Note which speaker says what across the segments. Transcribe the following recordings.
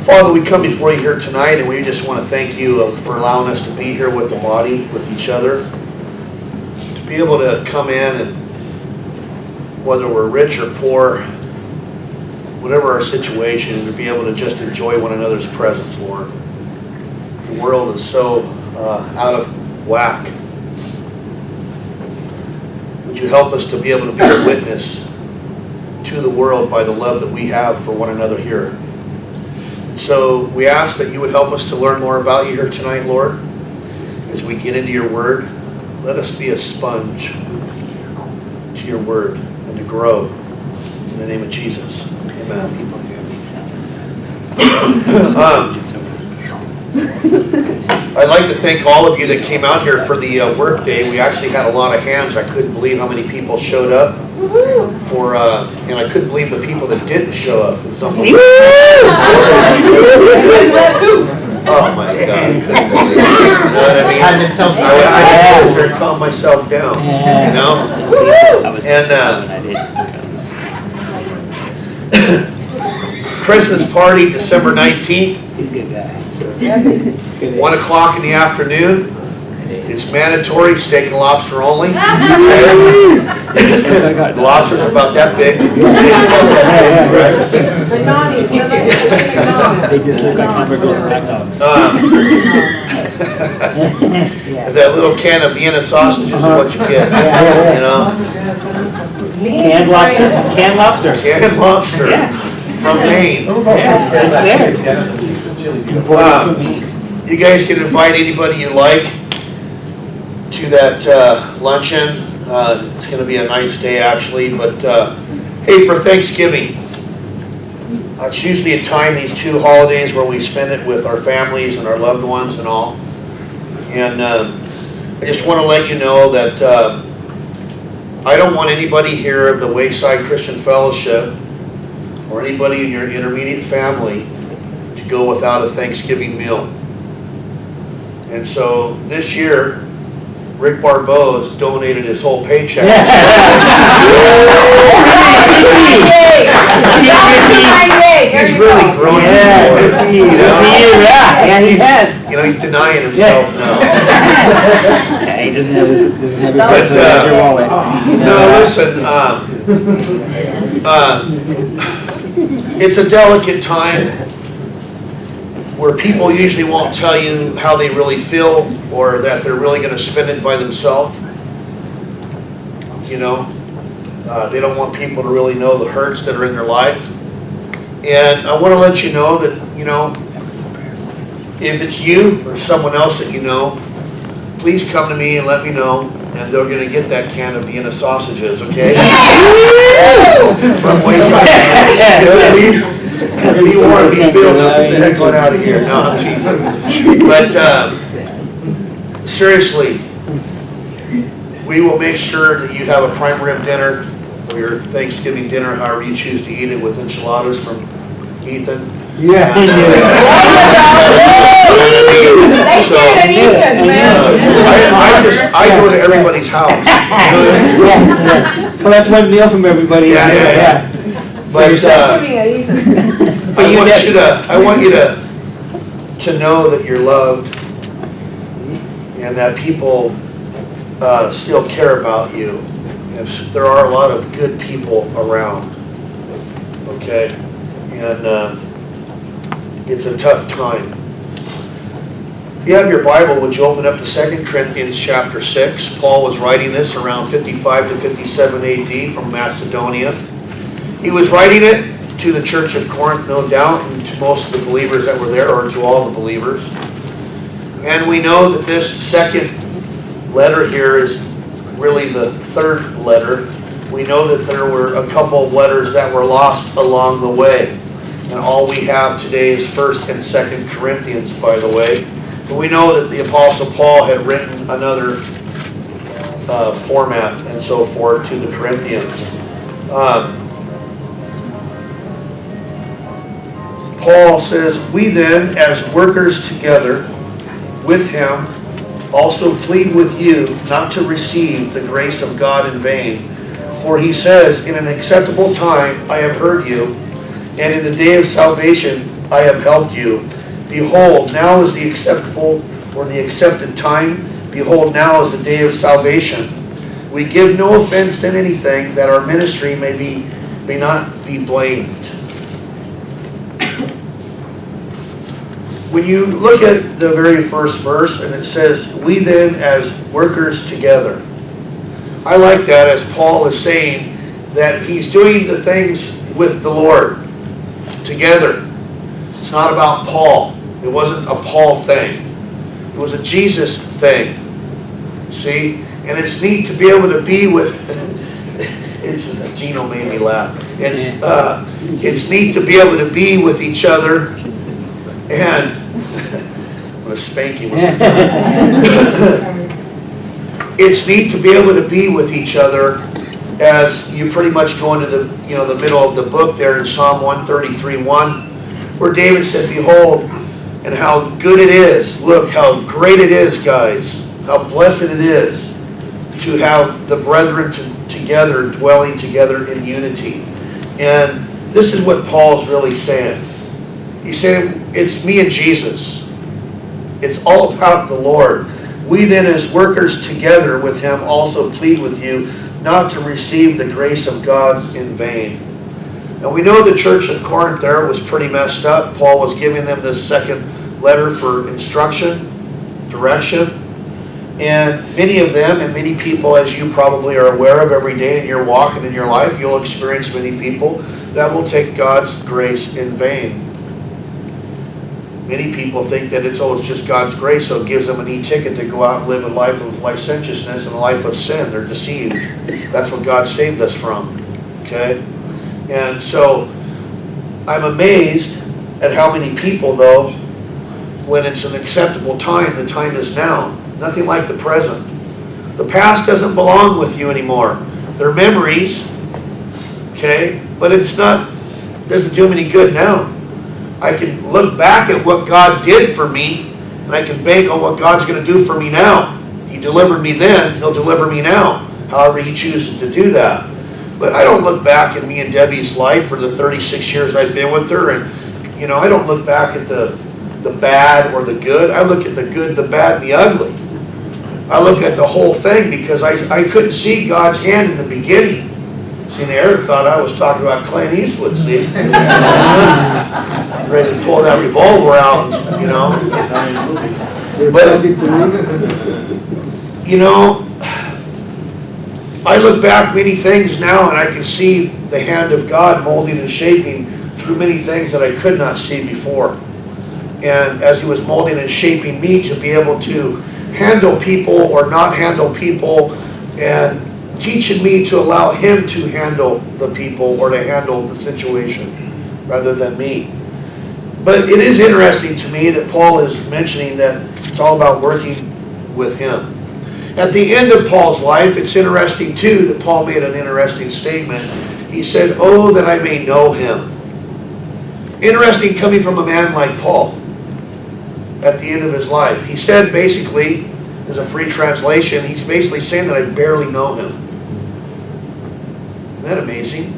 Speaker 1: Father, we come before you here tonight, and we just want to thank you for allowing us to be here with the body, with each other, to be able to come in and whether we're rich or poor, whatever our situation, to be able to just enjoy one another's presence, Lord. The world is so out of whack. Would you help us to be able to be a witness to the world by the love that we have for one another here? So we ask that you would help us to learn more about you here tonight, Lord. As we get into your word, let us be a sponge to your word and to grow. In the name of Jesus. Amen. I'd like to thank all of you that came out here for the work day. We actually had a lot of hands. I couldn't believe how many people showed up. And I couldn't believe the people that didn't show up. It was unbelievable. Oh my God. You know what I mean? I had to sit there and calm myself down. You know? And Christmas party, December 19th.
Speaker 2: He's a good guy.
Speaker 1: 1 o'clock in the afternoon. It's mandatory, steak and lobster only. The lobsters are about that big.
Speaker 2: They just look like hamburgers and hot dogs.
Speaker 1: That little can of Vienna sausages is what you get. You know?
Speaker 2: Canned lobster. Canned lobster.
Speaker 1: Canned lobster from Maine.
Speaker 2: It's there.
Speaker 1: You guys can invite anybody you like to that luncheon. It's going to be a nice day actually, but hey, for Thanksgiving, it's usually a time, these two holidays, where we spend it with our families and our loved ones and all. And I just want to let you know that I don't want anybody here of the Wayside Christian Fellowship or anybody in your intermediate family to go without a Thanksgiving meal. And so this year, Rick Barbeau has donated his whole paycheck. He's really growing. You know, he's denying himself now.
Speaker 2: Yeah, he doesn't have his
Speaker 1: wallet. No, listen. It's a delicate time where people usually won't tell you how they really feel or that they're really going to spend it by themselves. You know, they don't want people to really know the hurts that are in their life. And I want to let you know that, you know, if it's you or someone else that you know, please come to me and let me know, and they're going to get that can of Vienna sausages, okay? From Wayside. You know what I mean? Be warned, be filled, get the heck out of here. No, I'm teasing. But seriously, we will make sure that you have a prime rib dinner or your Thanksgiving dinner, however you choose to eat it, with enchiladas from Ethan.
Speaker 2: Yeah.
Speaker 1: I go to everybody's house.
Speaker 2: Well, that's one meal from everybody.
Speaker 1: Yeah. But I want you to know that you're loved and that people still care about you. And there are a lot of good people around. Okay? And it's a tough time. If you have your Bible, would you open up to 2 Corinthians chapter 6? Paul was writing this around 55 to 57 AD from Macedonia. He was writing it to the church of Corinth, no doubt, and to most of the believers that were there, or to all the believers. And we know that this second letter here is really the third letter. We know that there were a couple of letters that were lost along the way. And all we have today is 1 and 2 Corinthians, by the way. But we know that the Apostle Paul had written another format and so forth to the Corinthians. Paul says, "We then, as workers together with him, also plead with you not to receive the grace of God in vain. For he says, in an acceptable time I have heard you, and in the day of salvation I have helped you. Behold, now is the acceptable or the accepted time. Behold, now is the day of salvation. We give no offense in anything, that our ministry may not be blamed. When you look at the very first verse, and it says, we then as workers together. I like that, as Paul is saying that he's doing the things with the Lord together. It's not about Paul. It wasn't a Paul thing. It was a Jesus thing. See? And it's neat to be able to be with, Gino made me laugh. It's neat to be able to be with each other, and I'm going to spank you. It's neat to be able to be with each other as you pretty much go into the middle of the book there in Psalm 133:1, where David said, behold, and how good it is. Look how great it is, guys. How blessed it is to have the brethren together, dwelling together in unity. And this is what Paul's really saying. He's saying, it's me and Jesus. It's all about the Lord. We then as workers together with him also plead with you not to receive the grace of God in vain. Now we know the church of Corinth there was pretty messed up. Paul was giving them this second letter for instruction, direction. And many of them, and many people, as you probably are aware of every day in your walk and in your life, you'll experience many people that will take God's grace in vain. Many people think that it's just God's grace, so it gives them an e-ticket to go out and live a life of licentiousness and a life of sin. They're deceived. That's what God saved us from. Okay? And so, I'm amazed at how many people, though, when it's an acceptable time, the time is now. Nothing like the present. The past doesn't belong with you anymore. They're memories, okay? But doesn't do them any good now. I can look back at what God did for me, and I can bank on what God's going to do for me now. He delivered me then, he'll deliver me now, however he chooses to do that. But I don't look back at me and Debbie's life for the 36 years I've been with her, and I don't look back at the bad or the good. I look at the good, the bad, and the ugly. I look at the whole thing, because I couldn't see God's hand in the beginning. See, Eric thought I was talking about Clint Eastwood, see? Ready to pull that revolver out, But, I look back many things now, and I can see the hand of God molding and shaping through many things that I could not see before. And as he was molding and shaping me to be able to handle people or not handle people, and teaching me to allow him to handle the people or to handle the situation rather than me. But it is interesting to me that Paul is mentioning that it's all about working with him. At the end of Paul's life, it's interesting too that Paul made an interesting statement. He said, oh, that I may know him. Interesting coming from a man like Paul at the end of his life. He said basically, as a free translation, he's basically saying that I barely know him. Isn't that amazing?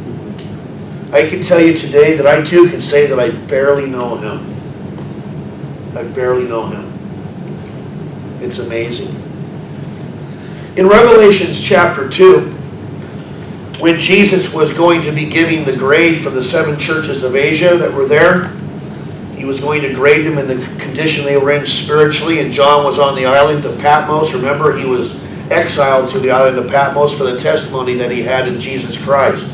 Speaker 1: I can tell you today that I too can say that I barely know him. I barely know him. It's amazing. In Revelation chapter 2, when Jesus was going to be giving the grade for the 7 churches of Asia that were there, he was going to grade them in the condition they were in spiritually, and John was on the island of Patmos. Remember, he was exiled to the island of Patmos for the testimony that he had in Jesus Christ.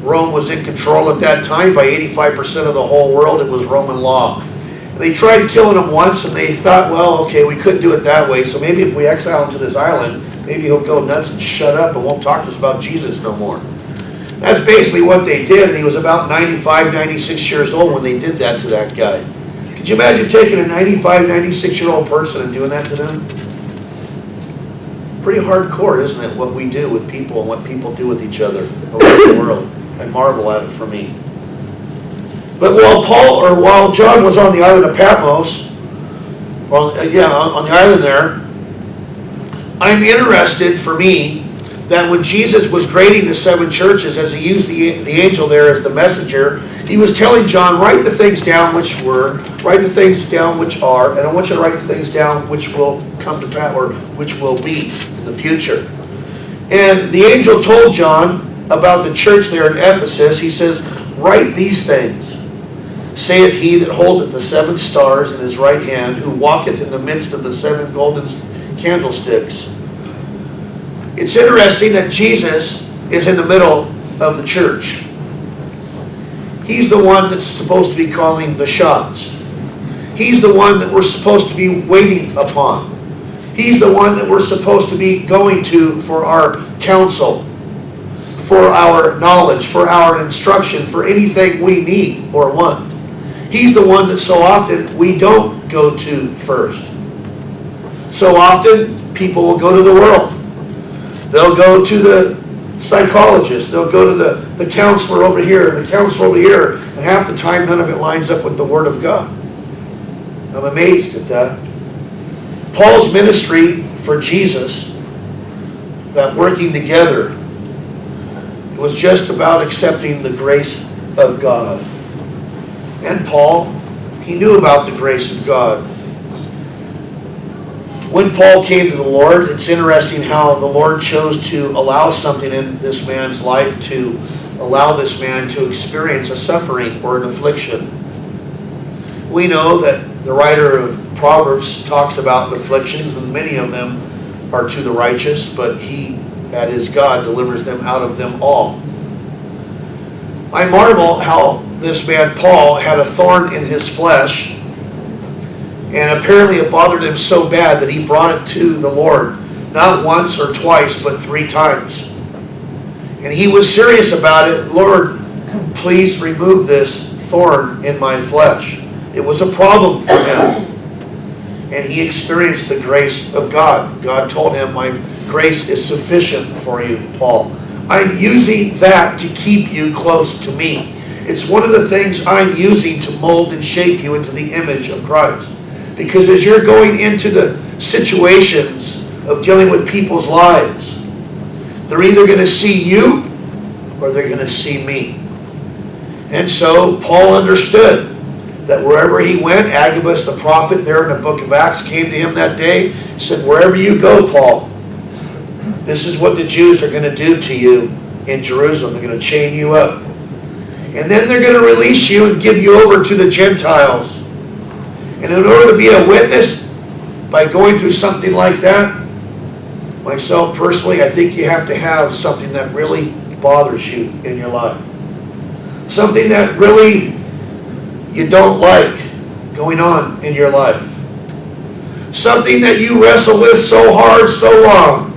Speaker 1: Rome was in control at that time. By 85% of the whole world, it was Roman law. And they tried killing him once, and they thought, well, okay, we couldn't do it that way, so maybe if we exile him to this island, maybe he'll go nuts and shut up and won't talk to us about Jesus no more. That's basically what they did, and he was about 95, 96 years old when they did that to that guy. Could you imagine taking a 95, 96-year-old person and doing that to them? Pretty hardcore, isn't it, what we do with people and what people do with each other around the world? I marvel at it for me. But while John was on the island of Patmos, on the island there, I'm interested for me that when Jesus was grading the 7 churches, as he used the angel there as the messenger, he was telling John, write the things down which were, write the things down which are, and I want you to write the things down which will come to pass, or which will be in the future. And the angel told John about the church there in Ephesus. He says, write these things. Saith he that holdeth the 7 stars in his right hand, who walketh in the midst of the 7 golden candlesticks. It's interesting that Jesus is in the middle of the church. He's the one that's supposed to be calling the shots. He's the one that we're supposed to be waiting upon. He's the one that we're supposed to be going to for our counsel, for our knowledge, for our instruction, for anything we need or want. He's the one that so often we don't go to first. So often people will go to the world. They'll go to the psychologist. They'll go to the counselor over here, the counselor over here, and half the time none of it lines up with the Word of God. I'm amazed at that. Paul's ministry for Jesus, that working together, it was just about accepting the grace of God. And Paul, he knew about the grace of God. When Paul came to the Lord, it's interesting how the Lord chose to allow something in this man's life to allow this man to experience a suffering or an affliction. We know that the writer of Proverbs talks about afflictions, and many of them are to the righteous, but he, that is God, delivers them out of them all. I marvel how this man Paul had a thorn in his flesh, and apparently it bothered him so bad that he brought it to the Lord, not once or twice, but 3 times. And he was serious about it. Lord, please remove this thorn in my flesh. It was a problem for him. And he experienced the grace of God. God told him, my grace is sufficient for you, Paul. I'm using that to keep you close to me. It's one of the things I'm using to mold and shape you into the image of Christ. Because as you're going into the situations of dealing with people's lives, they're either going to see you or they're going to see me. And so Paul understood that wherever he went, Agabus the prophet there in the book of Acts came to him that day, said, wherever you go, Paul, this is what the Jews are going to do to you in Jerusalem. They're going to chain you up. And then they're going to release you and give you over to the Gentiles. And in order to be a witness, by going through something like that, myself personally, I think you have to have something that really bothers you in your life. Something that really you don't like going on in your life. Something that you wrestle with so hard, so long,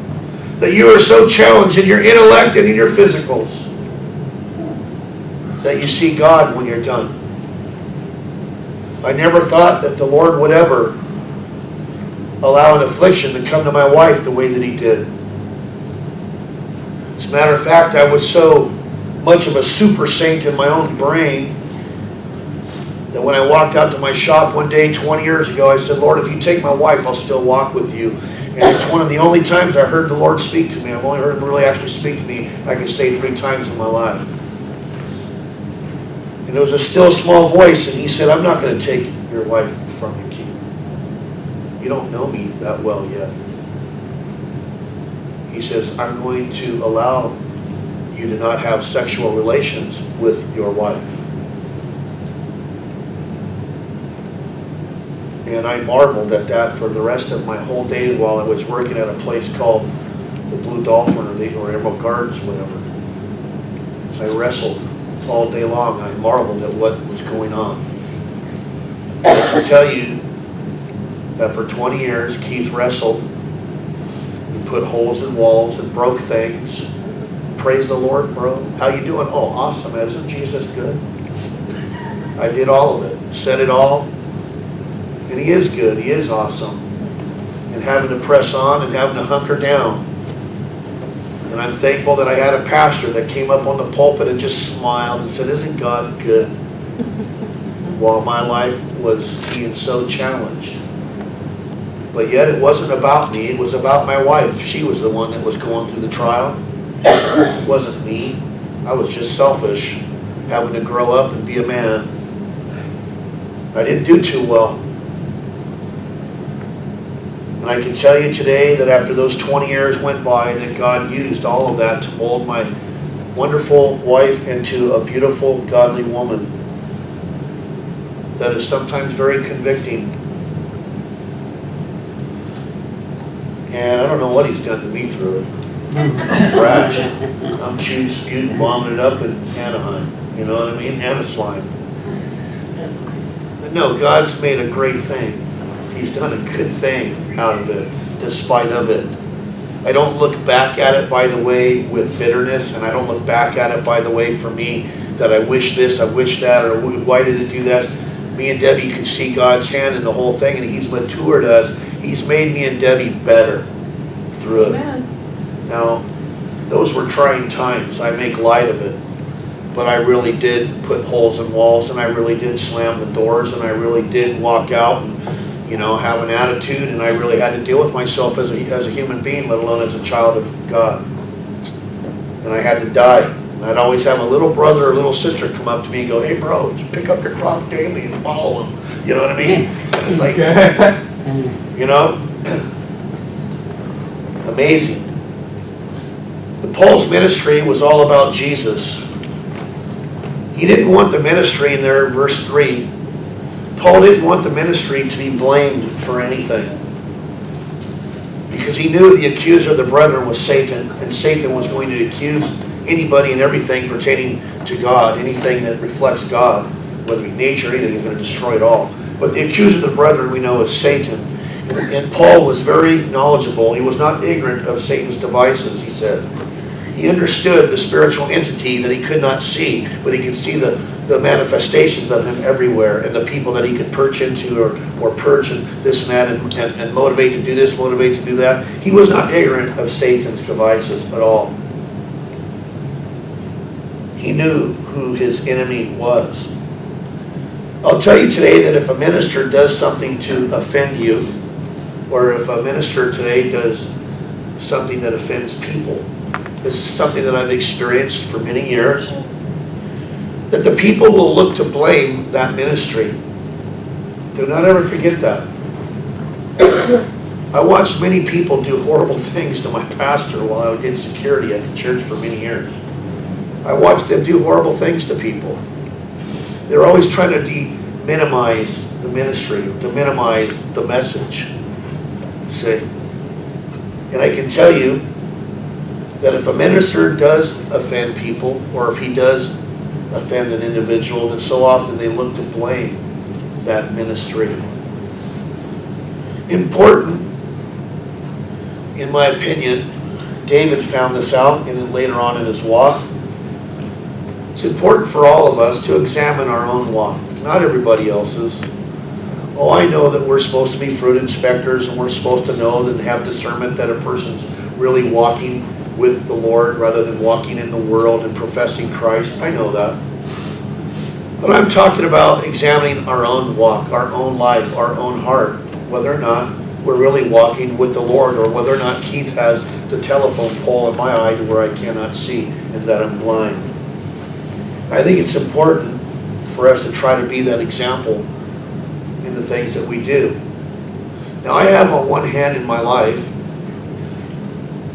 Speaker 1: that you are so challenged in your intellect and in your physicals, that you see God when you're done. I never thought that the Lord would ever allow an affliction to come to my wife the way that he did. As a matter of fact, I was so much of a super saint in my own brain that when I walked out to my shop one day 20 years ago, I said, Lord, if you take my wife, I'll still walk with you. And it's one of the only times I heard the Lord speak to me. I've only heard him really actually speak to me, I can say 3 times in my life. And it was a still small voice, and he said, I'm not going to take your wife from you, Keith. You don't know me that well yet. He says, I'm going to allow you to not have sexual relations with your wife. And I marveled at that for the rest of my whole day while I was working at a place called the Blue Dolphin or Emerald Gardens, whatever. I wrestled all day long. I marveled at what was going on. And I can tell you that for 20 years, Keith wrestled. He put holes in walls and broke things. Praise the Lord, bro. How you doing? Oh, awesome. Isn't Jesus good? I did all of it. Said it all. And he is good. He is awesome. And having to press on and having to hunker down. And I'm thankful that I had a pastor that came up on the pulpit and just smiled and said, isn't God good? While my life was being so challenged. But yet it wasn't about me, it was about my wife. She was the one that was going through the trial. It wasn't me. I was just selfish, having to grow up and be a man. I didn't do too well. And I can tell you today that after those 20 years went by, that God used all of that to mold my wonderful wife into a beautiful, godly woman. That is sometimes very convicting. And I don't know what he's done to me through it. Thrashed. I'm chewed, spewed, and vomited up in Anaheim. You know what I mean? Anaheim. But no, God's made a great thing. He's done a good thing out of it, despite of it. I don't look back at it, by the way, with bitterness, and I don't look back at it, by the way, for me, that I wish this, I wish that, or why did it do that? Me and Debbie can see God's hand in the whole thing, and He's matured us. He's made me and Debbie better through it. Amen. Now, those were trying times. I make light of it. But I really did put holes in walls, and I really did slam the doors, and I really did walk out and, have an attitude, and I really had to deal with myself as a human being, let alone as a child of God. And I had to die. And I'd always have a little brother or little sister come up to me and go, "Hey bro, just pick up your cross daily and follow him." You know what I mean? And it's like, amazing. The Paul's ministry was all about Jesus. He didn't want the ministry in there, verse 3. Paul didn't want the ministry to be blamed for anything. Because he knew the accuser of the brethren was Satan, and Satan was going to accuse anybody and everything pertaining to God, anything that reflects God, whether it be nature or anything, he's going to destroy it all. But the accuser of the brethren we know is Satan. And Paul was very knowledgeable. He was not ignorant of Satan's devices, he said. He understood the spiritual entity that he could not see, but he could see the manifestations of him everywhere, and the people that he could perch into or perch and this and that and motivate to do this, motivate to do that. He was not ignorant of Satan's devices at all. He knew who his enemy was. I'll tell you today that if a minister does something to offend you, or if a minister today does something that offends people, this is something that I've experienced for many years, that the people will look to blame that ministry. Do not ever forget that. I watched many people do horrible things to my pastor while I did security at the church for many years. I watched them do horrible things to people. They're always trying to minimize the ministry, to minimize the message. See? And I can tell you that if a minister does offend people, or if he does offend an individual, that so often they look to blame that ministry. Important, in my opinion, David found this out, and then later on in his walk. It's important for all of us to examine our own walk, not everybody else's. Oh, I know that we're supposed to be fruit inspectors, and we're supposed to know and have discernment that a person's really walking with the Lord rather than walking in the world and professing Christ. I know that. But I'm talking about examining our own walk, our own life, our own heart, whether or not we're really walking with the Lord, or whether or not Keith has the telephone pole in my eye to where I cannot see and that I'm blind. I think it's important for us to try to be that example in the things that we do. Now, I have on one hand in my life,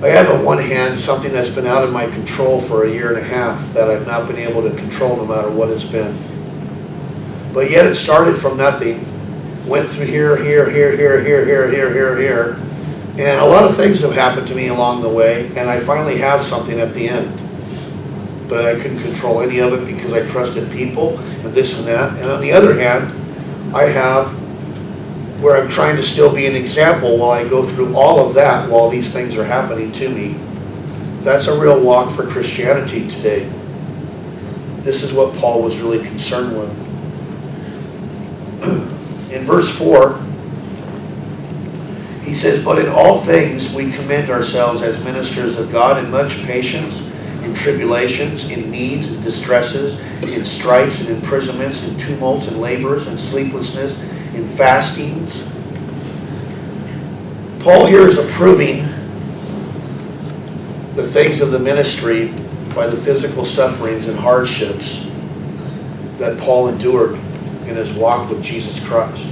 Speaker 1: I have on one hand something that's been out of my control for a year and a half that I've not been able to control no matter what it's been. But yet it started from nothing, went through here, and a lot of things have happened to me along the way, and I finally have something at the end. But I couldn't control any of it because I trusted people and this and that. And on the other hand, I have where I'm trying to still be an example while I go through all of that while these things are happening to me. That's a real walk for Christianity today. This is what Paul was really concerned with. In verse 4, he says, "But in all things we commend ourselves as ministers of God in much patience, in tribulations, in needs and distresses, in stripes and imprisonments, in tumults and labors and sleeplessness, in fastings Paul here is approving the things of the ministry by the physical sufferings and hardships that Paul endured in his walk with Jesus Christ.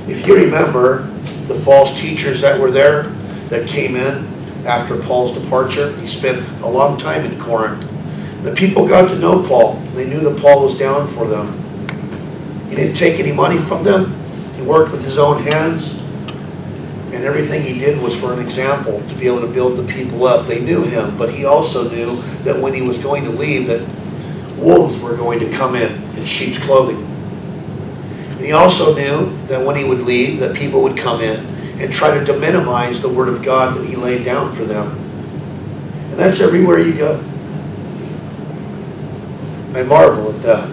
Speaker 1: If you remember the false teachers that were there, that came in after Paul's departure, he spent a long time in Corinth. The people got to know Paul. They knew that Paul was down for them. He didn't take any money from them. He worked with his own hands. And everything he did was for an example, to be able to build the people up. They knew him, but he also knew that when he was going to leave, that wolves were going to come in sheep's clothing. And he also knew that when he would leave, that people would come in and try to minimize the word of God that he laid down for them. And that's everywhere you go. I marvel at that.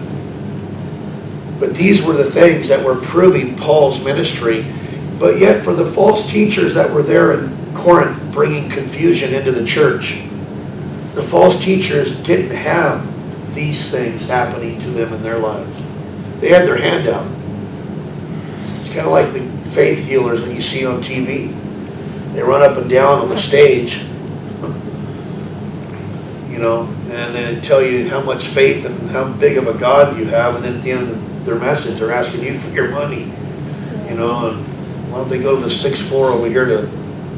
Speaker 1: But these were the things that were proving Paul's ministry. But yet for the false teachers that were there in Corinth bringing confusion into the church, the false teachers didn't have these things happening to them in their lives. They had their hand out. It's kind of like the faith healers that you see on TV. They run up and down on the stage, and they tell you how much faith and how big of a God you have, and then at the end of their message, they're asking you for your money, and why don't they go to the 6th floor over here to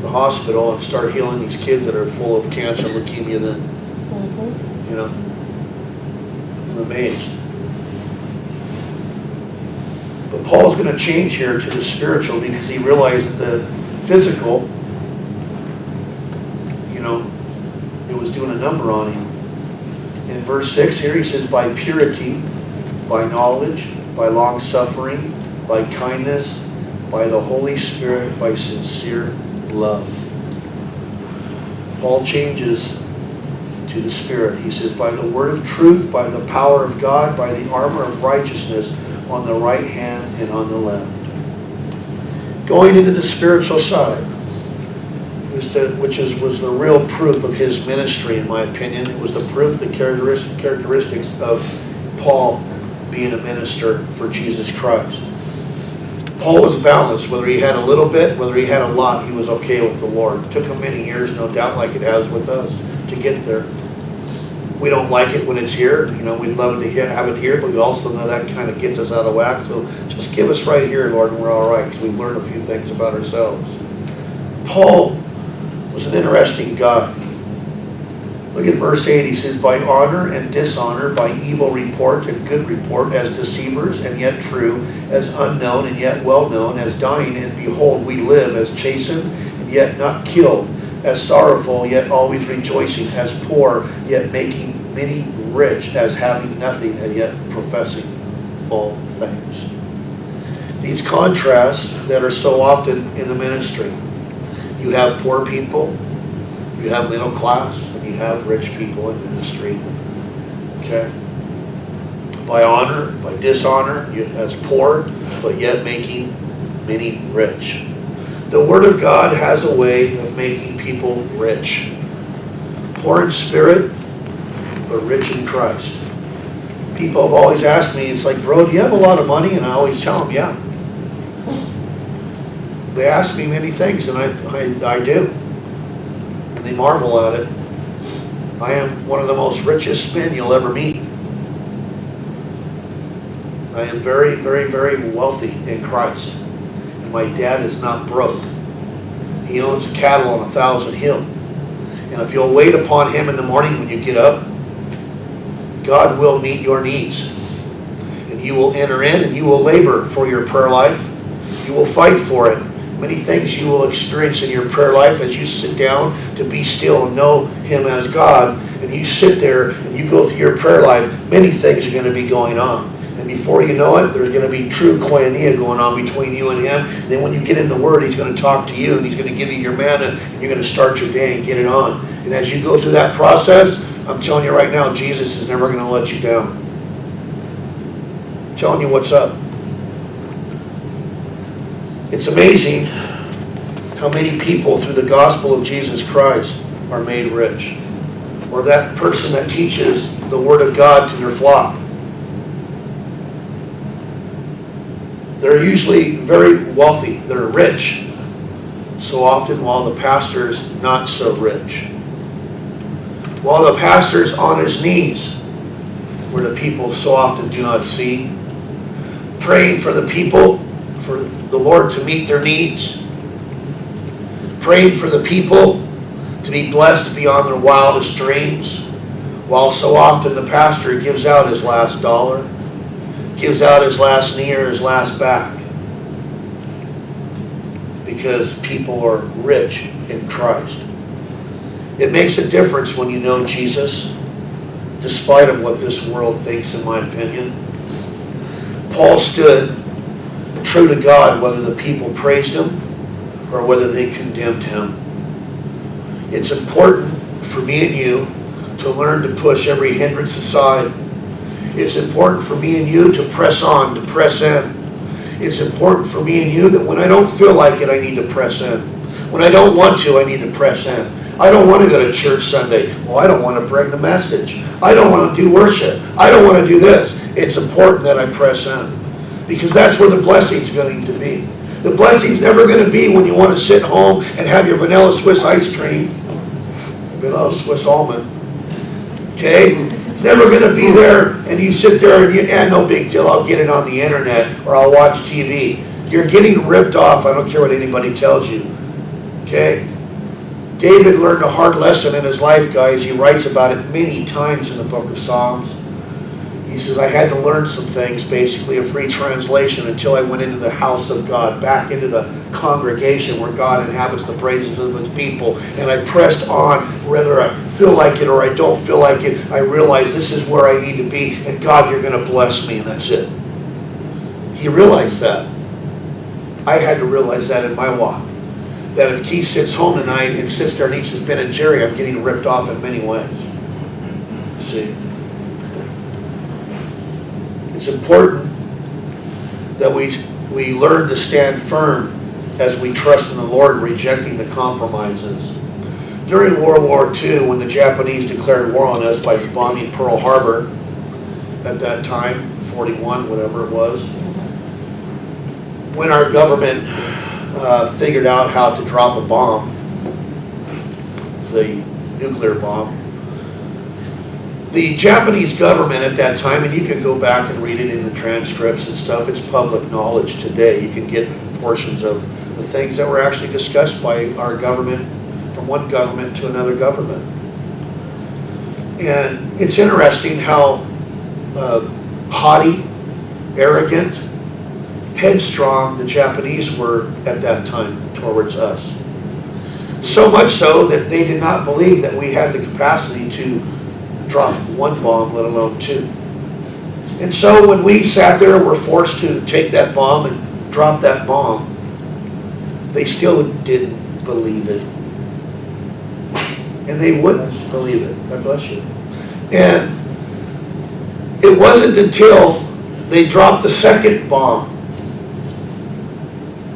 Speaker 1: the hospital and start healing these kids that are full of cancer, leukemia then? I'm amazed. But Paul's going to change here to the spiritual because he realized that the physical, it was doing a number on him. In verse 6 here he says, by purity, by knowledge, by long suffering, by kindness, by the Holy Spirit, by sincere love. Paul changes to the Spirit. He says, by the word of truth, by the power of God, by the armor of righteousness on the right hand and on the left. Going into the spiritual side, which was the real proof of his ministry, in my opinion. It was the proof, the characteristics of Paul being a minister for Jesus Christ. Paul was balanced. Whether he had a little bit, whether he had a lot, he was okay with the Lord. It took him many years, no doubt, like it has with us, to get there. We don't like it when it's here. We'd love to have it here, but we also know that kind of gets us out of whack. So just give us right here, Lord, and we're all right, because we've learned a few things about ourselves. Paul was an interesting guy. Look at verse 8. He says, by honor and dishonor, by evil report and good report, as deceivers and yet true, as unknown and yet well known, as dying and behold we live, as chastened and yet not killed, as sorrowful yet always rejoicing, as poor yet making many rich, as having nothing and yet professing all things. These contrasts that are so often in the ministry. You have poor people, you have middle class, and you have rich people in ministry. Okay? By honor, by dishonor, as poor, but yet making many rich. The Word of God has a way of making people rich. Poor in spirit, but rich in Christ. People have always asked me, it's like, bro, do you have a lot of money? And I always tell them, yeah. They ask me many things, and I do. And they marvel at it. I am one of the most richest men you'll ever meet. I am very, very, very wealthy in Christ. And my dad is not broke. He owns cattle on 1,000 Hill. And if you'll wait upon him in the morning when you get up, God will meet your needs. And you will enter in and you will labor for your prayer life. You will fight for it. Many things you will experience in your prayer life as you sit down to be still and know Him as God. And you sit there and you go through your prayer life, many things are going to be going on. And before you know it, there's going to be true koinonia going on between you and Him. And then when you get in the Word, He's going to talk to you and He's going to give you your manna and you're going to start your day and get it on. And as you go through that process, I'm telling you right now, Jesus is never going to let you down. I'm telling you what's up. It's amazing how many people through the gospel of Jesus Christ are made rich. Or that person that teaches the Word of God to their flock. They're usually very wealthy. They're rich. so often while the pastor's not so rich. While the pastor's on his knees, where the people so often do not see, praying for the people, for the Lord to meet their needs, praying for the people to be blessed beyond their wildest dreams, while so often the pastor gives out his last dollar, gives out his last knee or his last back, because people are rich in Christ. It makes a difference when you know Jesus, despite of what this world thinks, in my opinion. Paul stood true to God, whether the people praised him or whether they condemned him. It's important for me and you to learn to push every hindrance aside. It's important for me and you to press on, to press in. It's important for me and you that when I don't feel like it, I need to press in. When I don't want to, I need to press in. I don't want to go to church Sunday. Well, I don't want to bring the message. I don't want to do worship. I don't want to do this. It's important that I press in, because that's where the blessing's going to be. The blessing's never going to be when you want to sit home and have your vanilla Swiss ice cream, vanilla Swiss almond. Okay? It's never going to be there, and you sit there and no big deal, I'll get it on the internet or I'll watch TV. You're getting ripped off. I don't care what anybody tells you. Okay? David learned a hard lesson in his life, guys. He writes about it many times in the book of Psalms. He says, I had to learn some things, basically a free translation, until I went into the house of God, back into the congregation where God inhabits the praises of his people. And I pressed on, whether I feel like it or I don't feel like it. I realized this is where I need to be, and God, you're going to bless me, and that's it. He realized that. I had to realize that in my walk. That if Keith sits home tonight and sits there and eats his Ben and Jerry, I'm getting ripped off in many ways. See? It's important that we learn to stand firm as we trust in the Lord, rejecting the compromises. During World War II, when the Japanese declared war on us by bombing Pearl Harbor, at that time, 41, whatever it was, when our government figured out how to drop a bomb, the nuclear bomb, the Japanese government at that time, and you can go back and read it in the transcripts and stuff, it's public knowledge today. You can get portions of the things that were actually discussed by our government, from one government to another government. And it's interesting how haughty, arrogant, headstrong the Japanese were at that time towards us. So much so that they did not believe that we had the capacity to drop one bomb, let alone two. And so when we sat there and were forced to take that bomb and drop that bomb, they still didn't believe it. And they wouldn't believe it. God bless you. And it wasn't until they dropped the second bomb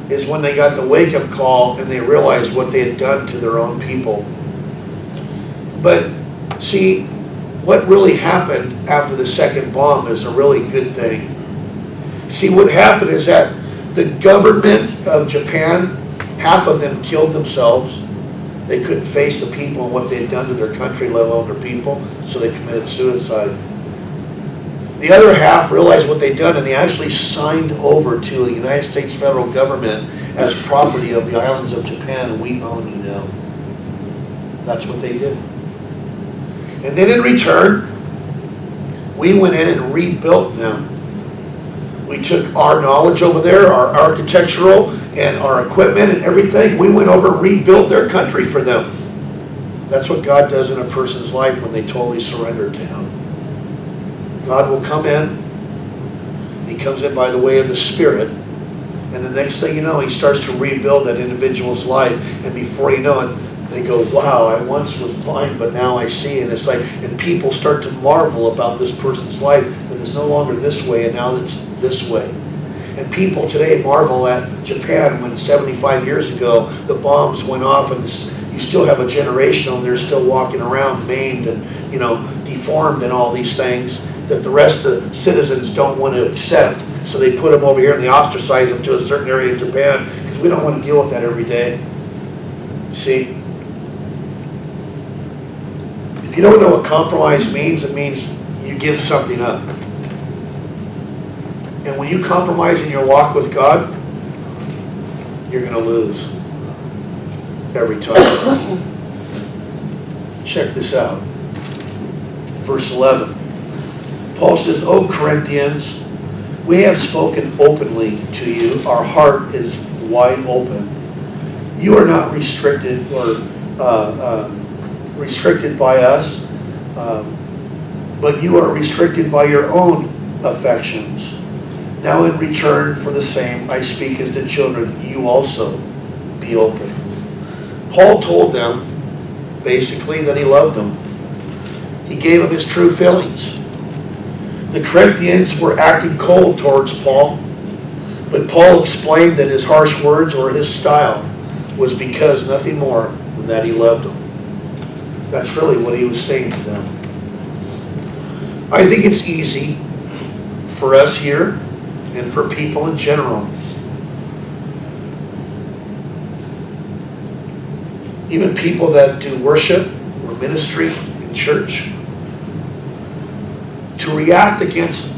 Speaker 1: is when they got the wake-up call and they realized what they had done to their own people. But see, what really happened after the second bomb is a really good thing. See, what happened is that the government of Japan, half of them killed themselves. They couldn't face the people and what they had done to their country, let alone their people, so they committed suicide. The other half realized what they'd done, and they actually signed over to the United States federal government as property of the islands of Japan, and we own you now. That's what they did. And then in return, we went in and rebuilt them. We took our knowledge over there, our architectural and our equipment and everything. We went over and rebuilt their country for them. That's what God does in a person's life when they totally surrender to Him. God will come in. He comes in by the way of the Spirit. And the next thing you know, He starts to rebuild that individual's life. And before you know it, they go, wow, I once was blind, but now I see. And it's like, and people start to marvel about this person's life, that it's no longer this way, and now it's this way. And people today marvel at Japan when 75 years ago, the bombs went off, and you still have a generation of them, they're still walking around maimed and, deformed and all these things that the rest of the citizens don't want to accept. So they put them over here and they ostracize them to a certain area of Japan because we don't want to deal with that every day. See, if you don't know what compromise means, it means you give something up. And when you compromise in your walk with God, you're going to lose every time. Check this out. Verse 11. Paul says, "O Corinthians, we have spoken openly to you. Our heart is wide open. You are not restricted or restricted by us, but you are restricted by your own affections. Now in return for the same, I speak as to children, you also be open." Paul told them, basically, that he loved them. He gave them his true feelings. The Corinthians were acting cold towards Paul, but Paul explained that his harsh words or his style was because nothing more than that he loved them. That's really what he was saying to them. I think it's easy for us here and for people in general, even people that do worship or ministry in church, to react against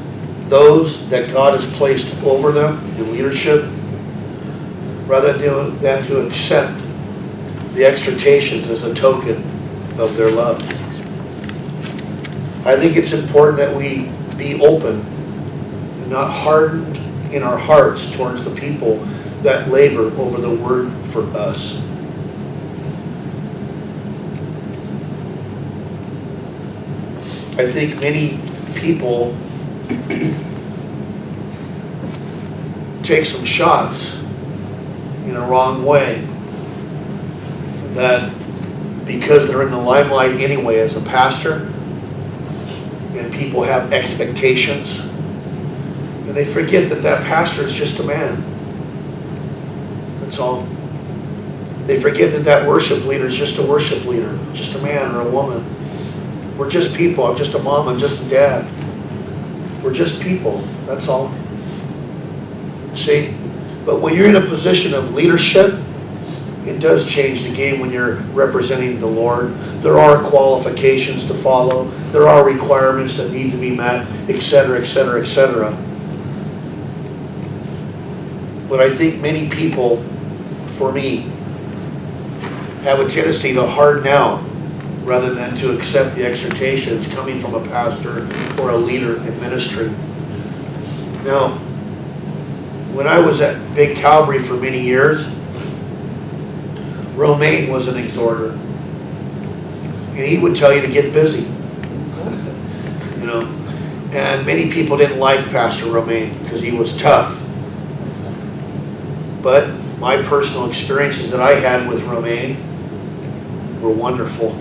Speaker 1: those that God has placed over them in leadership, rather than to accept the exhortations as a token of their love. I think it's important that we be open and not hardened in our hearts towards the people that labor over the word for us. I think many people take some shots in a wrong way, that because they're in the limelight anyway as a pastor, and people have expectations, and they forget that that pastor is just a man. That's all. They forget that that worship leader is just a worship leader, just a man or a woman. We're just people. I'm just a mom. I'm just a dad. We're just people. That's all. See? But when you're in a position of leadership, it does change the game when you're representing the Lord. There are qualifications to follow. There are requirements that need to be met, etc., etc., etc. But I think many people, for me, have a tendency to harden out rather than to accept the exhortations coming from a pastor or a leader in ministry. Now, when I was at Big Calvary for many years, Romaine was an exhorter. And he would tell you to get busy. You know, and many people didn't like Pastor Romaine because he was tough. But my personal experiences that I had with Romaine were wonderful.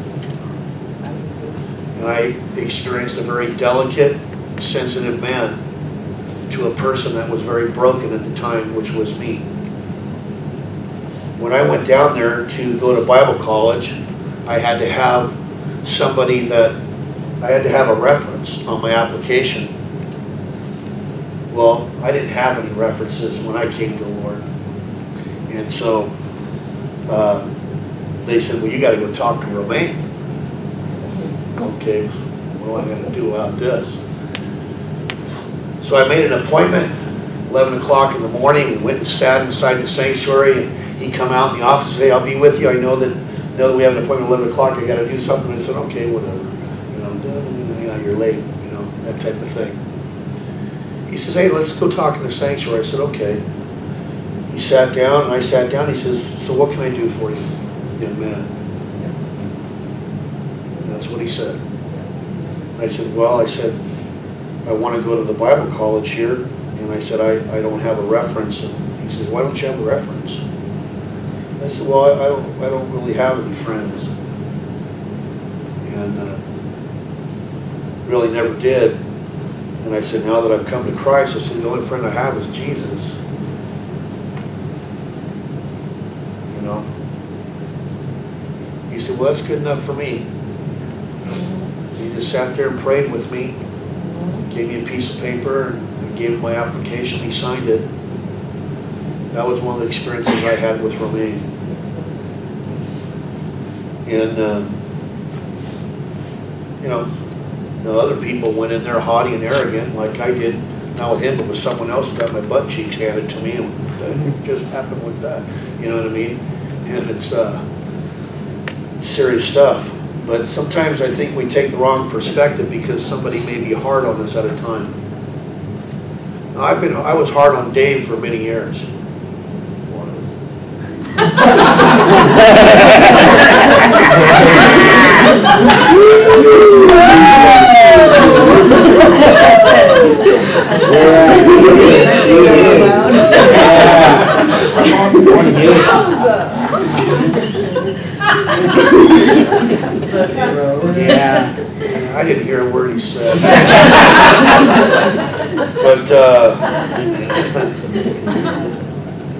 Speaker 1: And I experienced a very delicate, sensitive man to a person that was very broken at the time, which was me. When I went down there to go to Bible college, I had to have somebody that, I had to have a reference on my application. Well, I didn't have any references when I came to the Lord. And so they said, well, you got to go talk to Romaine. Okay, what am I going to do about this? So I made an appointment, 11 o'clock in the morning. We went and sat inside the sanctuary, and he come out in the office and say, I'll be with you. I know that we have an appointment at 11 o'clock. I got to do something. I said, okay, whatever. You know, yeah, you're late, you know, that type of thing. He says, hey, let's go talk in the sanctuary. I said, okay. He sat down, and I sat down. He says, so what can I do for you, young man? And that's what he said. And I said, well, I want to go to the Bible college here. And I said, I don't have a reference. And he says, why don't you have a reference? I said, well, I don't really have any friends. And really never did. And I said, now that I've come to Christ, I said, the only friend I have is Jesus. You know? He said, well, that's good enough for me. He just sat there and prayed with me, gave me a piece of paper, and I gave him my application. He signed it. That was one of the experiences I had with Romaine. And, you know, the other people went in there haughty and arrogant like I did, not with him, but with someone else who got my butt cheeks handed to me, and that just happened with that, you know what I mean? And it's serious stuff. But sometimes I think we take the wrong perspective because somebody may be hard on us at a time. Now, I was hard on Dave for many years.
Speaker 2: Yeah.
Speaker 1: I didn't hear a word he said. But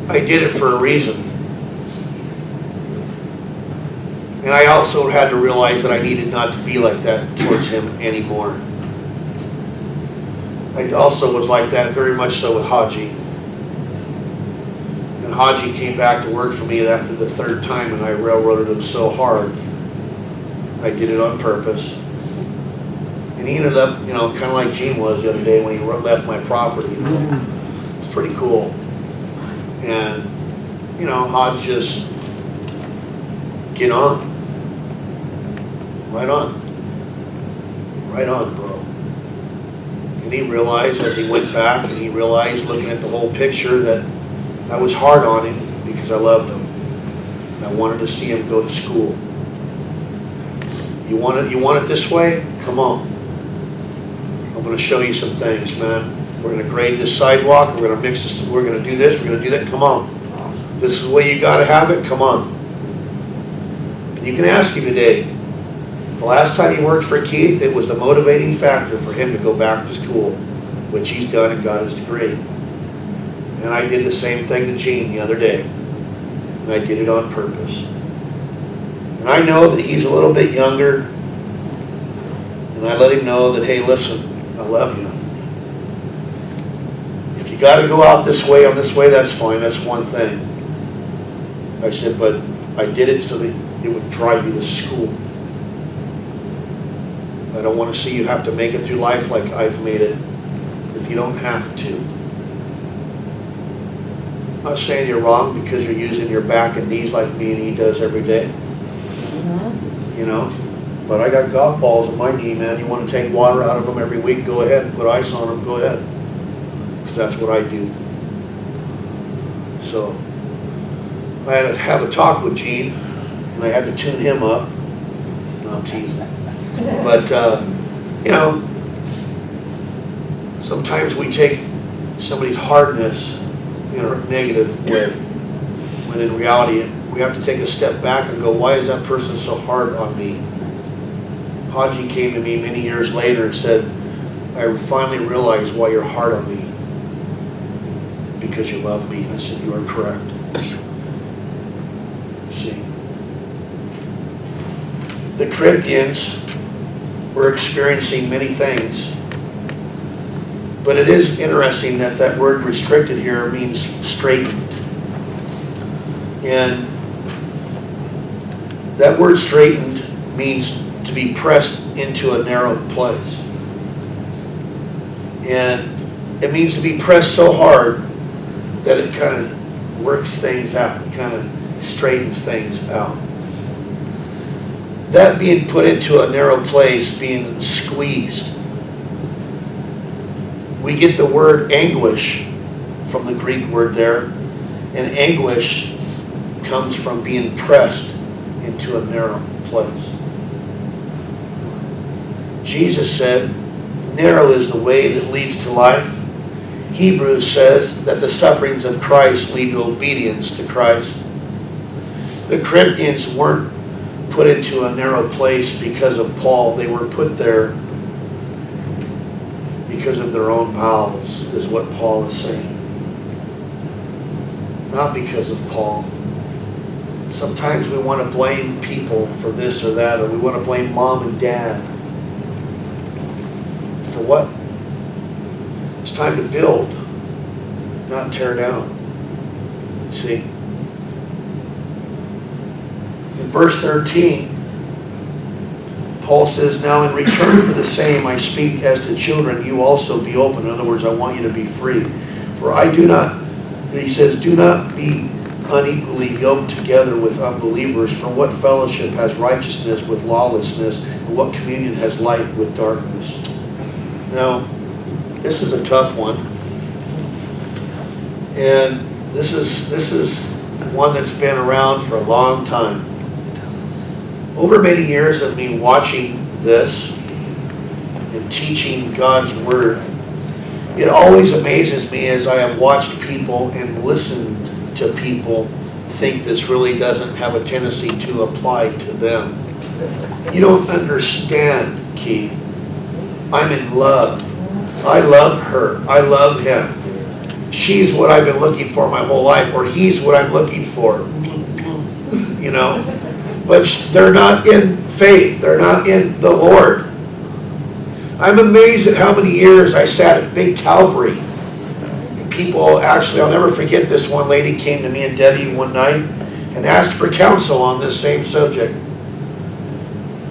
Speaker 1: I did it for a reason. And I also had to realize that I needed not to be like that towards him anymore. I also was like that very much so with Haji. And Haji came back to work for me after the third time, and I railroaded him so hard. I did it on purpose. And he ended up, you know, kind of like Gene was the other day when he left my property. You know? It's pretty cool. And, you know, Hodge just, get on. Right on. Right on, bro. And he realized as he went back, and he realized looking at the whole picture that I was hard on him because I loved him. And I wanted to see him go to school. You want it this way? Come on. I'm going to show you some things, man. We're going to grade this sidewalk. We're going to mix this. We're going to do this. We're going to do that. Come on. This is the way you got to have it. Come on. And you can ask him today. The last time he worked for Keith, it was the motivating factor for him to go back to school, which he's done and got his degree. And I did the same thing to Gene the other day. And I did it on purpose. And I know that he's a little bit younger. And I let him know that, hey, listen, I love you. If you got to go out this way, on this way, that's fine. That's one thing. I said, but I did it so that it would drive you to school. I don't want to see you have to make it through life like I've made it if you don't have to. I'm not saying you're wrong because you're using your back and knees like me and he does every day. You know? But I got golf balls in my knee, man. You want to take water out of them every week, go ahead. Put ice on them, go ahead. Because that's what I do. So I had to have a talk with Gene, and I had to tune him up. No, I'm teasing. But, you know, sometimes we take somebody's hardness in a negative way, when in reality, we have to take a step back and go, why is that person so hard on me? Haji came to me many years later and said, I finally realized why you're hard on me. Because you love me. And I said, you are correct. See, the Corinthians were experiencing many things. But it is interesting that that word restricted here means straightened. And that word straightened means to be pressed into a narrow place. And it means to be pressed so hard that it kind of works things out. It kind of straightens things out. That being put into a narrow place, being squeezed. We get the word anguish from the Greek word there. And anguish comes from being pressed into a narrow place. Jesus said, narrow is the way that leads to life. Hebrews says that the sufferings of Christ lead to obedience to Christ. The Corinthians weren't put into a narrow place because of Paul. They were put there because of their own bowels, is what Paul is saying. Not because of Paul. Sometimes we want to blame people for this or that, or we want to blame mom and dad. For what? It's time to build, not tear down. See? In verse 13, Paul says, now in return for the same, I speak as to children, you also be open. In other words, I want you to be free. For I do not, he says, do not be unequally yoked together with unbelievers. For what fellowship has righteousness with lawlessness? And what communion has light with darkness? Now, this is a tough one. And this is one that's been around for a long time. Over many years of me watching this and teaching God's Word, it always amazes me as I have watched people and listened to people think this really doesn't have a tendency to apply to them. You don't understand, Keith. I'm in love. I love her. I love him. She's what I've been looking for my whole life, or he's what I'm looking for. You know? But they're not in faith. They're not in the Lord. I'm amazed at how many years I sat at Big Calvary. And people, actually, I'll never forget this one lady came to me and Debbie one night and asked for counsel on this same subject.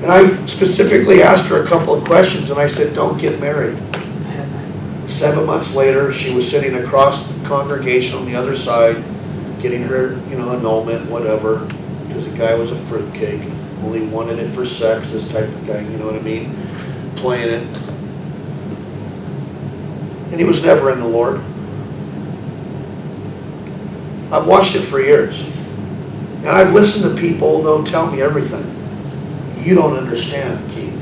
Speaker 1: And I specifically asked her a couple of questions, and I said, don't get married. 7 months later, she was sitting across the congregation on the other side, getting her, annulment, whatever, because the guy was a fruitcake, only wanted it for sex, this type of thing, you know what I mean? Playing it. And he was never in the Lord. I've watched it for years. And I've listened to people, they'll tell me everything. You don't understand, Keith.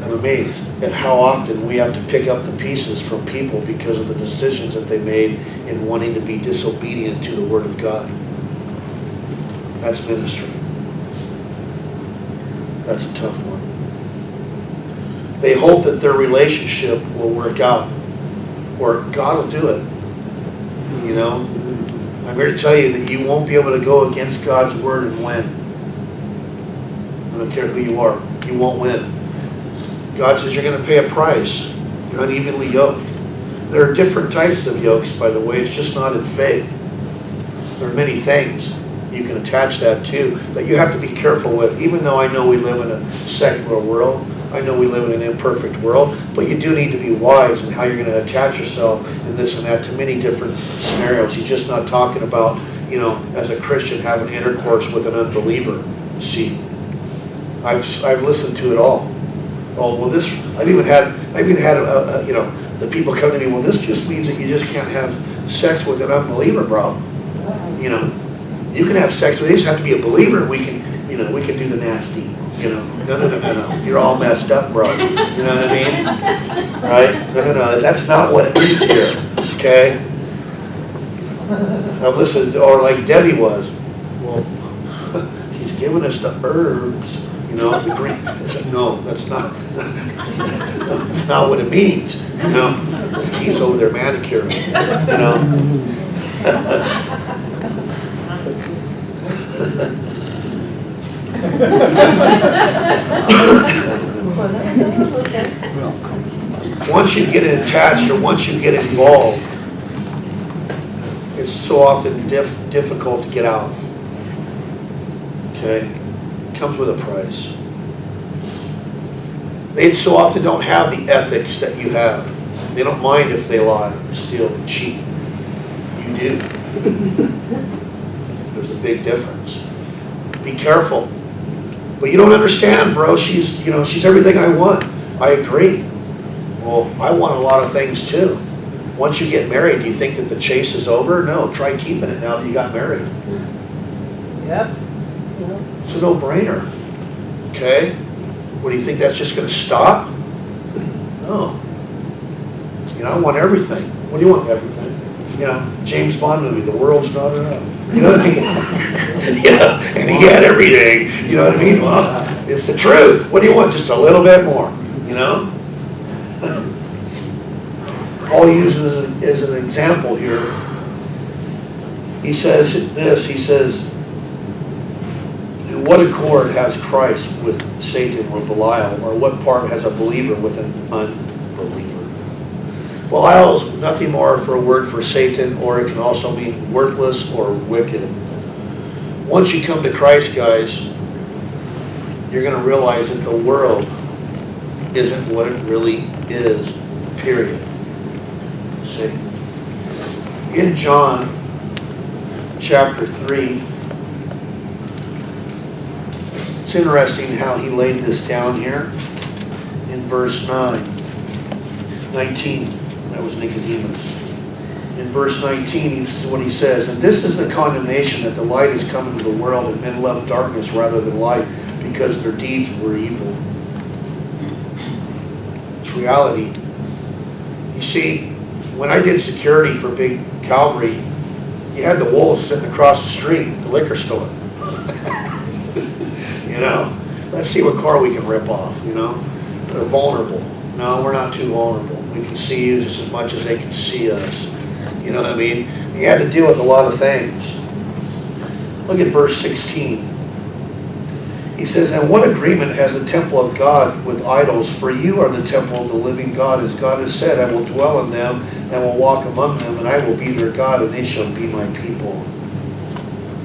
Speaker 1: I'm amazed at how often we have to pick up the pieces from people because of the decisions that they made in wanting to be disobedient to the Word of God. That's ministry. That's a tough one. They hope that their relationship will work out, or God will do it. You know? I'm here to tell you that you won't be able to go against God's Word and win. I don't care who you are. You won't win. God says you're going to pay a price. You're unevenly yoked. There are different types of yokes, by the way. It's just not in faith. There are many things you can attach that to that you have to be careful with, even though I know we live in a secular world. I know we live in an imperfect world, but you do need to be wise in how you're going to attach yourself in this and that to many different scenarios. He's just not talking about, as a Christian, having intercourse with an unbeliever. See, I've listened to it all. Oh, well, this, I've even had the people come to me, well, this just means that you just can't have sex with an unbeliever, bro. You can have sex with, you just have to be a believer, and we can do the nasty. No. You're all messed up, bro. You know what I mean? Right? No. That's not what it means here. Okay? I've listened, or like Debbie was. Well, he's giving us the herbs. The Greek. I said, no, that's not. That's not what it means. This Keith's over there manicuring. Once you get attached or once you get involved, it's so often difficult to get out. Okay? It comes with a price. They so often don't have the ethics that you have. They don't mind if they lie, steal, and cheat. You do. There's a big difference. Be careful. But you don't understand, bro. She's everything I want. I agree. Well, I want a lot of things too. Once you get married, do you think that the chase is over? No, try keeping it now that you got married.
Speaker 3: Yep.
Speaker 1: It's a no-brainer. Okay? What, do you think that's just going to stop? No. I want everything. What do you want? Everything. James Bond movie, The World's Not Enough. You know what I mean? And he had everything. You know what I mean? Well, it's the truth. What do you want? Just a little bit more. Paul uses as an example here. He says this. He says, what accord has Christ with Satan or Belial? Or what part has a believer with an unbeliever? Belial is nothing more for a word for Satan, or it can also mean worthless or wicked. Once you come to Christ, guys, you're going to realize that the world isn't what it really is, period. See? In John chapter 3, it's interesting how he laid this down here in verse 19. That was Nicodemus. In verse 19, this is what he says, and this is the condemnation, that the light has come into the world, and men love darkness rather than light, because their deeds were evil. It's reality. You see, when I did security for Big Calvary, you had the wolves sitting across the street at the liquor store. You know, let's see what car we can rip off, you know. They're vulnerable. No, we're not too vulnerable. We can see you just as much as they can see us. You know what I mean? You had to deal with a lot of things. Look at verse 16. He says, and what agreement has the temple of God with idols? For you are the temple of the living God. As God has said, I will dwell in them and will walk among them, and I will be their God, and they shall be my people.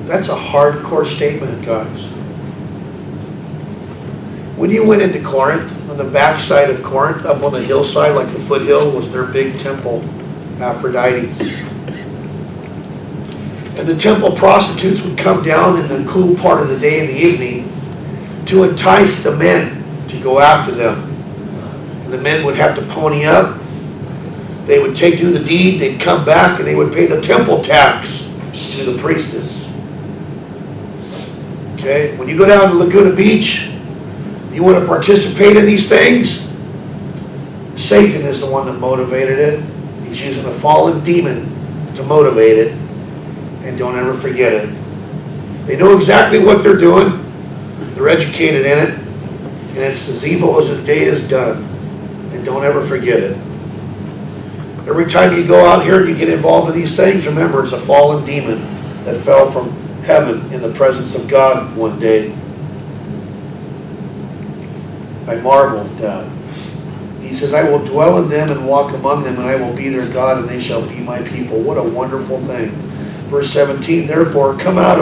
Speaker 1: That's a hardcore statement, guys. When you went into Corinth, on the backside of Corinth, up on the hillside, like the foothill, was their big temple, Aphrodite's. And the temple prostitutes would come down in the cool part of the day in the evening to entice the men to go after them. And the men would have to pony up. They would do the deed, they'd come back, and they would pay the temple tax to the priestess. Okay? When you go down to Laguna Beach, you want to participate in these things? Satan is the one that motivated it. He's using a fallen demon to motivate it. And don't ever forget it. They know exactly what they're doing. They're educated in it. And it's as evil as the day is done. And don't ever forget it. Every time you go out here and you get involved in these things, remember it's a fallen demon that fell from heaven in the presence of God one day. I marvel at that. He says, I will dwell in them and walk among them, and I will be their God, and they shall be my people. What a wonderful thing. Verse 17, therefore come out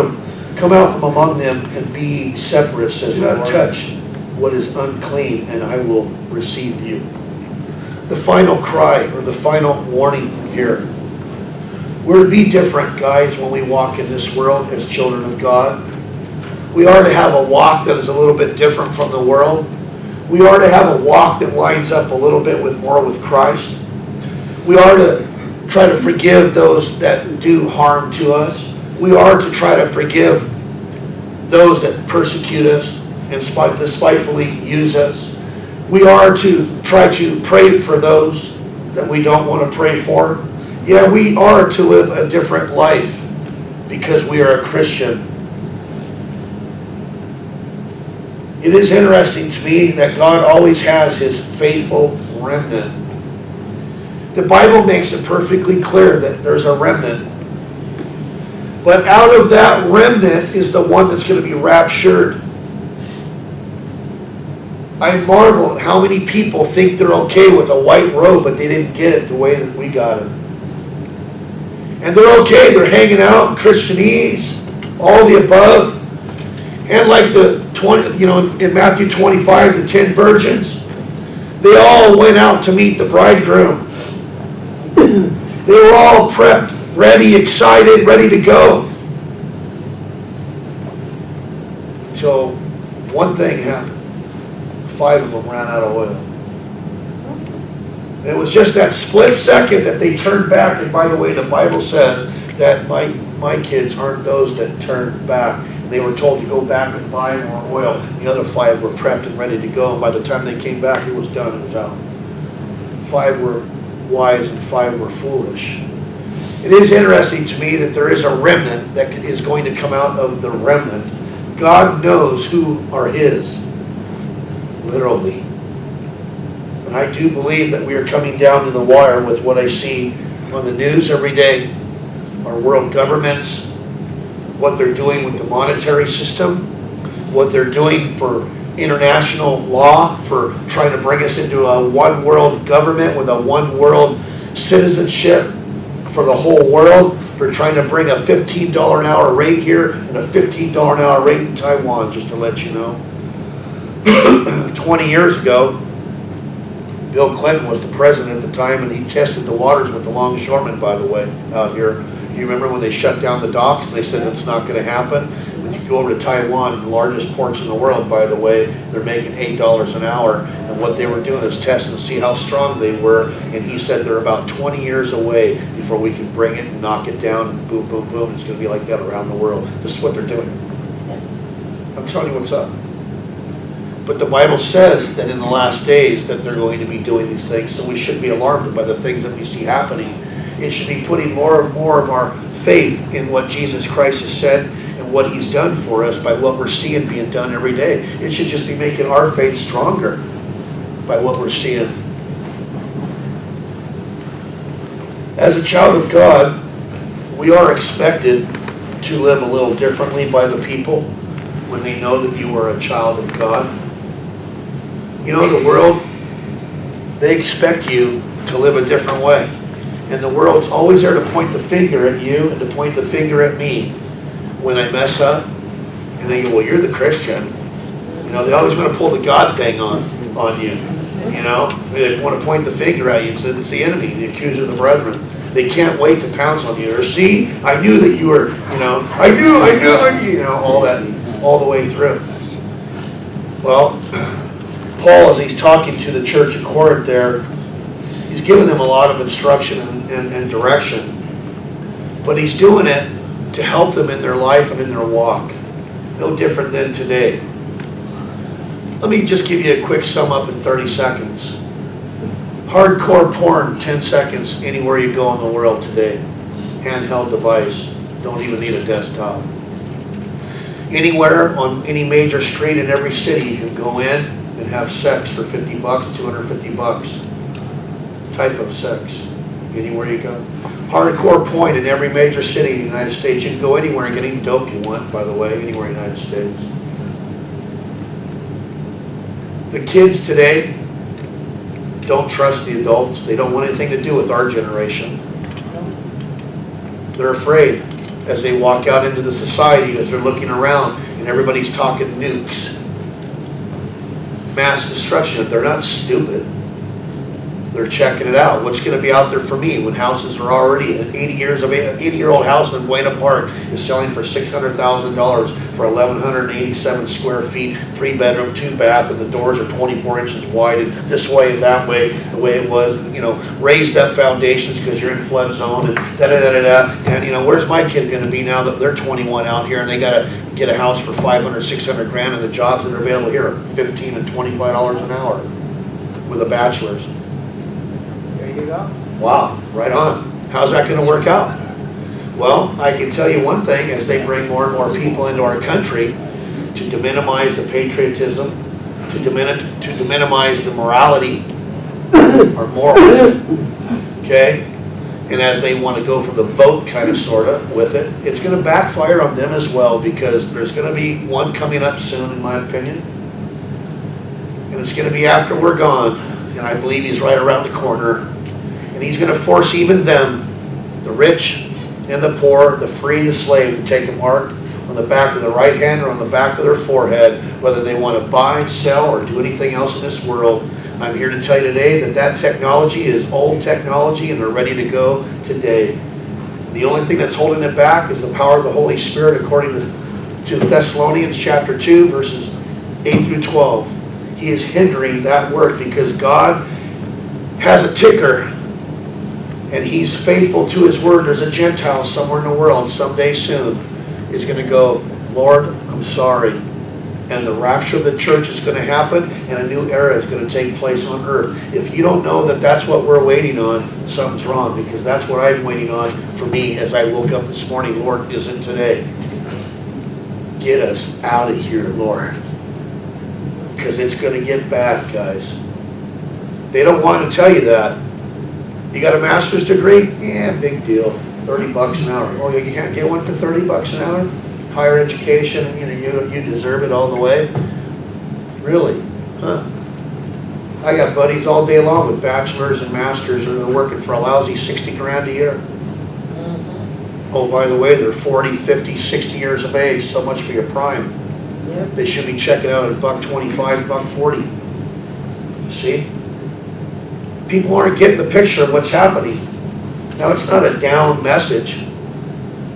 Speaker 1: from among them and be separate, says the Lord. Touch what is unclean, and I will receive you. The final cry, or the final warning here. We're to be different, guys, when we walk in this world as children of God. We are to have a walk that is a little bit different from the world. We are to have a walk that lines up a little bit more with Christ. We are to try to forgive those that do harm to us. We are to try to forgive those that persecute us and despitefully use us. We are to try to pray for those that we don't want to pray for. Yeah, we are to live a different life because we are a Christian. It is interesting to me that God always has His faithful remnant. The Bible makes it perfectly clear that there's a remnant. But out of that remnant is the one that's going to be raptured. I marvel at how many people think they're okay with a white robe, but they didn't get it the way that we got it. And they're okay, they're hanging out in Christianese, all the above. And like in Matthew 25, the 10 virgins, they all went out to meet the bridegroom. They were all prepped, ready, excited, ready to go. So one thing happened. 5 of them ran out of oil. And it was just that split second that they turned back. And by the way, the Bible says that my kids aren't those that turned back. They were told to go back and buy more oil. The other 5 were prepped and ready to go. And by the time they came back, it was done. It was out. 5 were wise and 5 were foolish. It is interesting to me that there is a remnant that is going to come out of the remnant. God knows who are His. Literally. And I do believe that we are coming down to the wire with what I see on the news every day. Our world governments, what they're doing with the monetary system, what they're doing for international law, for trying to bring us into a one world government with a one world citizenship for the whole world. They're trying to bring a $15 an hour rate here and a $15 an hour rate in Taiwan, just to let you know. 20 years ago, Bill Clinton was the president at the time, and he tested the waters with the longshoremen, by the way, out here. You remember when they shut down the docks and they said it's not going to happen? When you go over to Taiwan, the largest ports in the world, by the way, they're making $8 an hour. And what they were doing is testing to see how strong they were. And he said they're about 20 years away before we can bring it and knock it down and boom, boom, boom. It's going to be like that around the world. This is what they're doing. I'm telling you what's up. But the Bible says that in the last days that they're going to be doing these things, so we shouldn't be alarmed by the things that we see happening. It should be putting more of our faith in what Jesus Christ has said and what He's done for us by what we're seeing being done every day. It should just be making our faith stronger by what we're seeing. As a child of God, we are expected to live a little differently by the people when they know that you are a child of God. You know, the world, they expect you to live a different way. And the world's always there to point the finger at you and to point the finger at me when I mess up. And they go, well, you're the Christian. You know, they always want to pull the God thing on you. You know, they want to point the finger at you and say it's the enemy, the accuser of the brethren. They can't wait to pounce on you. Or see, I knew that you were, you know, I knew, you know, all that, all the way through. Well, Paul, as he's talking to the church at Corinth there, he's giving them a lot of instruction and direction. But he's doing it to help them in their life and in their walk. No different than today. Let me just give you a quick sum up in 30 seconds. Hardcore porn, 10 seconds, anywhere you go in the world today. Handheld device. Don't even need a desktop. Anywhere on any major street in every city you can go in and have sex for $50, $250. Type of sex. Anywhere you go. Hardcore point in every major city in the United States. You can go anywhere and get any dope you want, by the way, anywhere in the United States. The kids today don't trust the adults. They don't want anything to do with our generation. They're afraid as they walk out into the society, as they're looking around and everybody's talking nukes. Mass destruction. They're not stupid. They're checking it out. What's going to be out there for me when houses are already an 80-year-old house in Buena Park is selling for $600,000 for 1,187 square feet, 3-bedroom, 2-bath, and the doors are 24 inches wide and this way and that way, the way it was, you know, raised up foundations because you're in flood zone and da-da-da-da-da. And, you know, where's my kid going to be now that they're 21 out here and they got to get a house for $500, $600 grand, and the jobs that are available here are $15 and $25 an hour with a bachelor's.
Speaker 3: There you go.
Speaker 1: Wow, right on. How's that going to work out? Well, I can tell you one thing, as they bring more and more people into our country to minimize the patriotism, to minimize the morality, or morals, okay? And as they want to go for the vote kind of, sort of, with it, it's going to backfire on them as well, because there's going to be one coming up soon, in my opinion. And it's going to be after we're gone, and I believe he's right around the corner. And he's going to force even them, the rich and the poor, the free, the slave, to take a mark on the back of the right hand or on the back of their forehead, whether they want to buy, sell, or do anything else in this world. I'm here to tell you today that that technology is old technology and they're ready to go today. The only thing that's holding it back is the power of the Holy Spirit, according to Thessalonians chapter 2, verses 8 through 12. He is hindering that work because God has a ticker and He's faithful to His word. There's a Gentile somewhere in the world someday soon is going to go, Lord, I'm sorry. And the rapture of the church is going to happen and a new era is going to take place on earth. If you don't know that that's what we're waiting on, something's wrong, because that's what I'm waiting on for me as I woke up this morning. Lord, is it today? Get us out of here, Lord. Because it's going to get bad, guys. They don't want to tell you that. You got a master's degree? Yeah, big deal. $30 an hour. Oh, you can't get one for $30 an hour? Higher education, you deserve it all the way? Really? Huh? I got buddies all day long with bachelors and masters who are working for a lousy 60 grand a year. Oh, by the way, they're 40, 50, 60 years of age. So much for your prime.
Speaker 3: Yep.
Speaker 1: They should be checking out at $1.25, $1.40. See? People aren't getting the picture of what's happening. Now, it's not a down message.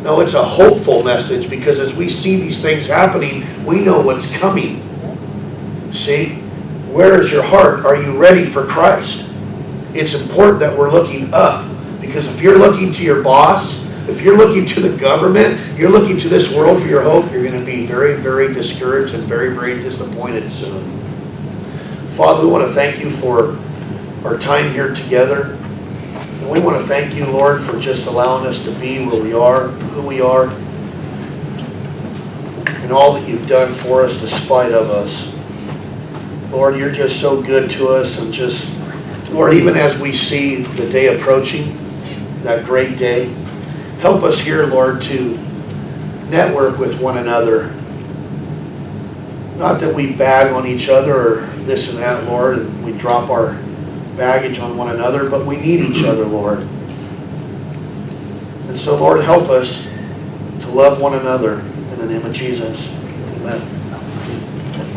Speaker 1: No, it's a hopeful message, because as we see these things happening, we know what's coming. See? Where is your heart? Are you ready for Christ? It's important that we're looking up, because if you're looking to your boss, if you're looking to the government, you're looking to this world for your hope, you're going to be very, very discouraged and very, very disappointed soon. Father, we want to thank you for our time here together. And we want to thank you, Lord, for just allowing us to be where we are, who we are, and all that you've done for us despite of us. Lord, you're just so good to us, and just, Lord, even as we see the day approaching, that great day, help us here, Lord, to network with one another. Not that we bag on each other or this and that, Lord, and we drop our baggage on one another, but we need each other, Lord. And so, Lord, help us to love one another in the name of Jesus. Amen.